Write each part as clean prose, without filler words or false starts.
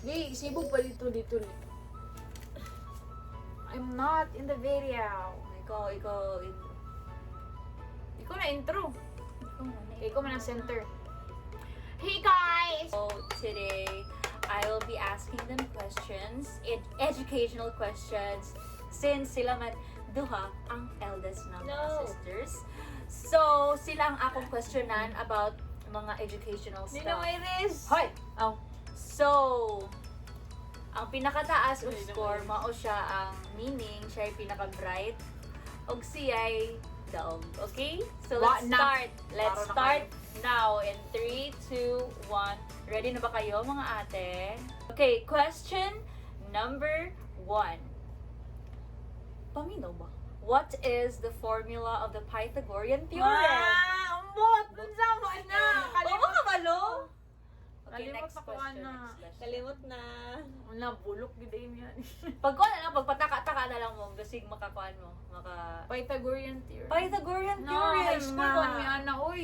Di, sibog pa dito. I'm not in the video. Ikaw na intro. Ikaw man ang center. Hey guys! So today, I will be asking them questions, educational questions, since sila man duha ang eldest na mga sisters. So, sila ang akong questionan about mga educational stuff. Nina Iris! Hoy! Oh. So, ang pinakataas o score, mao siya ang meaning, siya ay pinaka-bright, og siya ay daog. Okay? So, let's start. Let's start now in 3, 2, 1. Ready na ba kayo, mga ate? Okay, question number 1. Paminaw ba? What is the formula of the Pythagorean theorem? Ambot! Sama na! Oo, kabalo! Okay, Kalimot next na ko, question. Ana. Next question. Kalimot na. Wala, bulok gidayin yan. Pag ko na lang, pagpataka-taka na lang mo, kasi makakuan mo. Pythagorean theorem. Pythagorean No, theorem high school ko ni Ana, oy.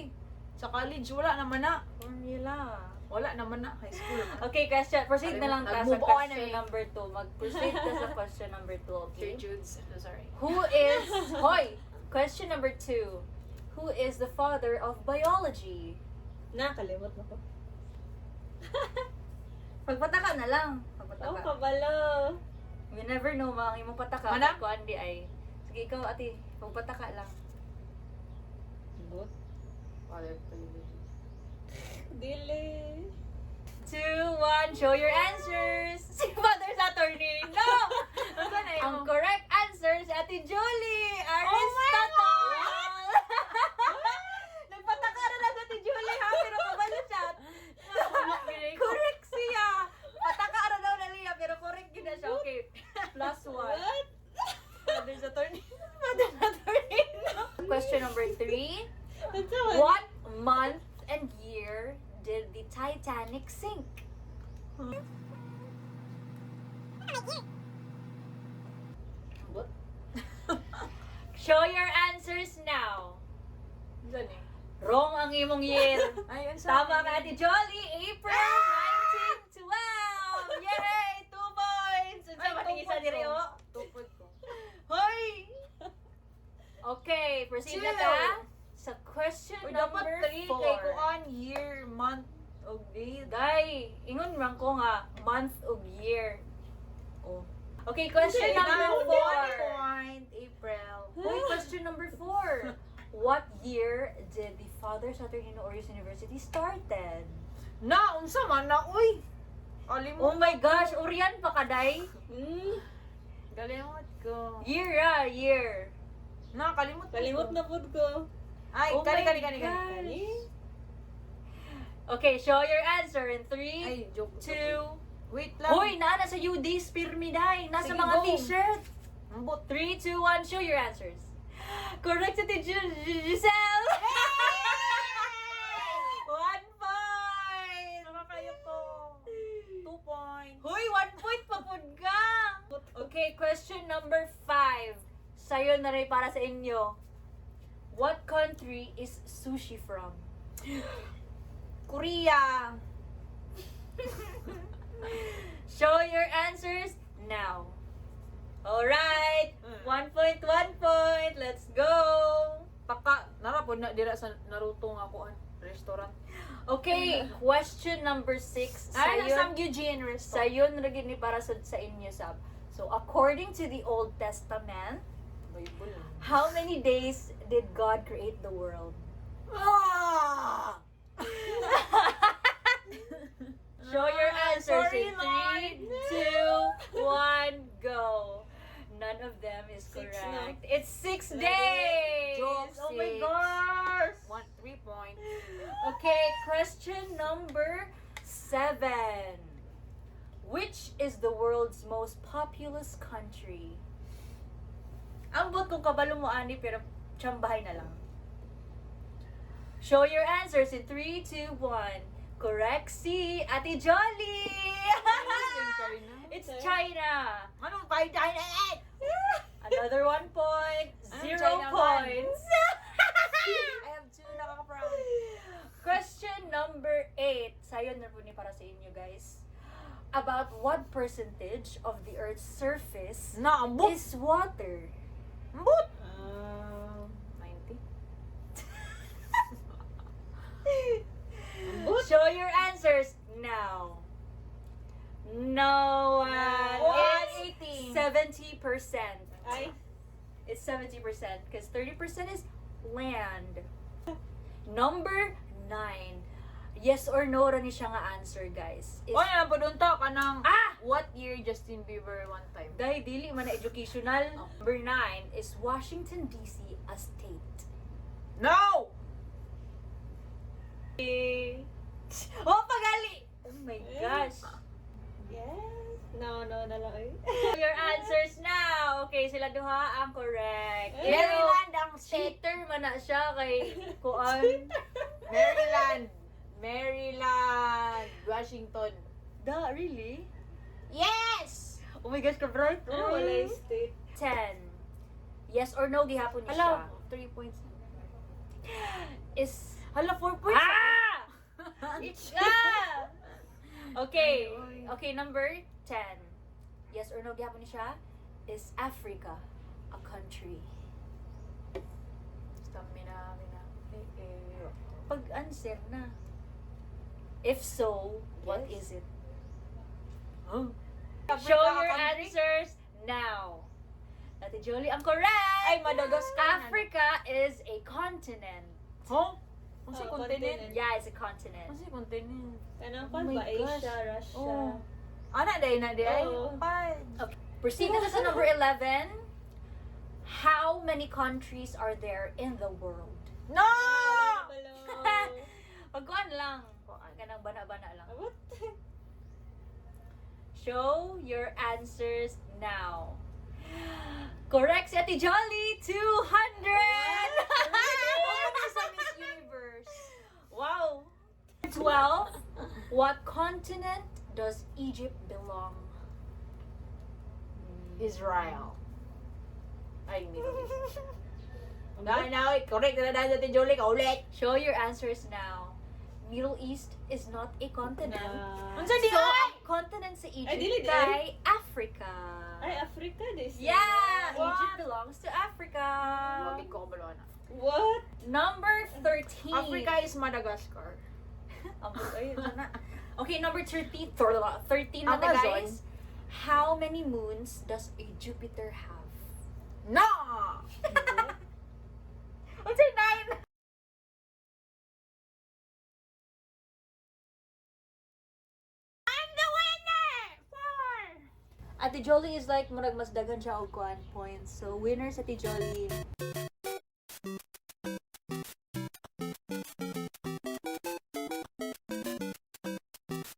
Sa college, wala naman na. Formula. Wala naman na, high school. Okay, question. Proceed na lang ta sa Nag-move on question eh. number 2. Mag-proceed ka sa question number 2, okay? Sir Judes, sorry. Who is... Hoy! Question number 2. Who is the father of biology? Kalimot na ko. Pagpataka na lang. Oh, Pagpataka. kabalo. You never know, mga imong pataka. Mana? Kuan di ay. Sige, ikaw, ate. Pagpataka lang. But, Father of biology. dili. 2, 1, show your answers! Si Father Saturnin! No! Ang correct answer si Ate Julie! Aristotle! Nagpataka na lang si Ate Julie ha, pero kabalo siya. Correct siya! Pataka na daw na niya, pero correct yun na siya. Okay, plus 1. What? Father Saturnin. Father Saturnin! Question number 3. That's all. What month and year did the Titanic sink? What? Show your answers now. Diyan eh. Wrong ang imong year. Ay, ang sa Tama ka, Ate Jolly. April 1912. Yay! 2 points. Unsa Ay, ba ning isa 2 diri points, o? oh. 2 points ko. Hoy! Okay, proceed na ta sa question Uy, number dapat 3 4. kay kuan year, month, o day. Day, ingon man ko nga month of year. Oh. Okay, question Hindi, number 4. 1 point, April. Hoy, question number 4. What year did the Father Saturnino Orius University started? Na, unsa man na, uy. Kalimot. Oh my gosh, Orian pa kaday? Kalimot ko. Year. Na, kalimot. Kalimot na po ko. Ay, Oh kani. my gosh. Okay, show your answer in 3, Ay, joke. 2. Wait lang. Hoy, nasa UD Spirmiday. Nasa Sige, mga go. t-shirt. Ambot. 3, 2, 1, show your answers. Correct sa Giselle. 1 point. Nakakayo ko. 2 points. Hoy, 1 point pa pud ka. Okay, question number 5. Sayo na rin para sa inyo. What country is sushi from? Korea. Show your answers now. Alright. 1 point, 1 point. Let's go. Narapod na dira sa Naruto nga kuan restaurant. Okay, question number 6. Ay, nasam Eugene restaurant. Sayon ra gid ni para sa inyo sab. So, according to the Old Testament, Bible. how many days did God create the world? Ah! Show your answers Sorry, in Lord. 3, 2, 1, go. None of them is 6 correct. It's 6 days. Joke, Oh my 6. gosh. 3 points. Okay, question number 7. Which is the world's most populous country? Ambot kung kabalo mo ani pero tsambahay na lang. Show your answers in 3, 2, 1. Correct si Ate Jolly! China? It's China. Anong pa China? Another 1 point. Anong 0 China man? points. I have 2 nakaka-proud. Question number 8. Sayon na po ni para sa inyo, guys. About what percentage of the Earth's surface Na, ambot. is water? Ambot. 90. 90. Show your answers now. No one. What? It's 70%. Ay. It's 70% because 30% is land. Number 9. Yes or no ra ni siya nga answer, guys. Is, O yan, padunta ka ng ah! what year Justin Bieber one time? Dahil dili man na educational. Number 9 is Washington DC a state. No! Oh, pagali! Oh my gosh. Yes. No na lang eh. Your answers now. Okay, sila duha ang correct. Maryland ang state. Cheater man na siya kay kuan. Maryland, Washington. Da, really? Yes! Oh my gosh, ka-bright. Pero wala yung state. 10. Yes or no, gihapon ni siya. Hala, 3 points. Is... Hala, 4 points. Ah! Ah! Okay. Ay, ay. Okay, number 10. Yes or no, gihapon ni siya. Is Africa a country? Stamina. Pag-answer na. If so, what Yes. is it? Huh? Show Africa, your country? answers now. Ate Jolie, ang correct! Ay, Madagascar. Africa is a continent. Huh? Ang si Oh, continent? continent. Yeah, it's a continent. Ang si continent? Kanang Oh pan my ba? gosh. Asia, Russia. Oh. Ana, day na day. Oo. Pan. Okay. Proceed na sa number 11. How many countries are there in the world? No! Pagkuhan lang. Kanang bana-bana lang. What? Show your answers now. Correct si Ate Jolly! 200! Sa Miss Universe. Wow! 12. What continent does Egypt belong? Israel. Ay, Middle East. Dahil na, correct na dahil natin Jolie, kaulit. Show your answers now. Middle East is not a continent. Ang sa di So, ay! ang continent sa Egypt Ay, dili, dili. ay Africa. Ay, Africa this. Yeah! What? Egypt belongs to Africa. Mabig ko, balo na. What? Number 13. Africa is Madagascar. Ayun, sana. Okay, number 13. 13 na Amazon. guys. How many moons does a Jupiter have? No! What's your 9? I'm the winner! 4! Ate Jolie is like, murag mas daghan siya og kuan points. So, winner sa Ate Jolie.